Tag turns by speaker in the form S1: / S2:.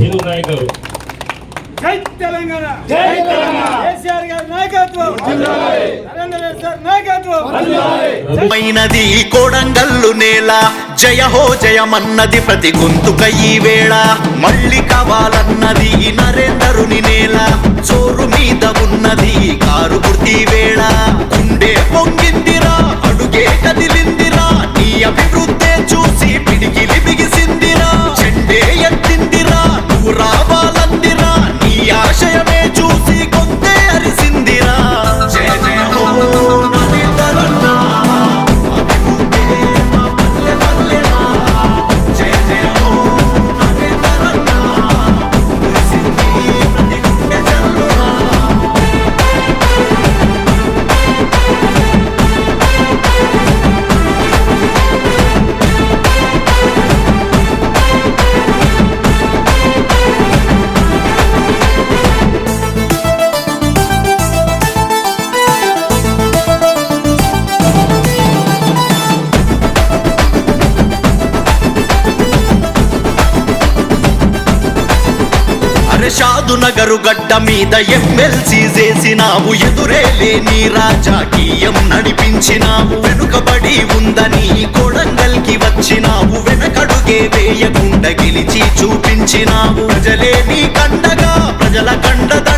S1: Hero నాయకులు.
S2: జై తెలంగాణ, జై తెలంగాణ. కేసీఆర్ గారి నాయకత్వం, నరేంద్ర రెడ్డి సార్ నాయకత్వం.
S3: మైనది కోడంగల్లు నేల, జయ హో జయమన్నది ప్రతి గొంతుక ఈ వేళ. మళ్ళీ కావాలన్నది నరేందరుని నేల, చోరు మీద ఉన్నది కారు గుర్తి వేళ. గుండె పొంగిందిరా, అడుగే కదిలిందిరా, నీ అభివృద్ధే చూసి పిడికిలి బిగిసిందిరా. చెండే ఎత్తిందిరా, నువ్వు రావాలందిరా, నీ ఆశయమే చూసి కొంతే అరిసిందిరా. జయ జయ హో నరేందరన్న, అభివృద్ధే మా పల్లె పల్లెనా. జయ జయ హో నరేందరన్న, కురిసింది ప్రతి గుండె జల్లునా. షాదు నగరు గడ్డ మీద ఎమ్మెల్సీ చేసినావు, ఎదురేలే నీ రాజకీయం నడిపించినావు. వెనుకబడి ఉందని కొడంగల్కి వచ్చినావు, వెనకడుగే వేయకుండా గెలిచి చూపించినావు. ప్రజలే నీ కండగా, ప్రజల కండద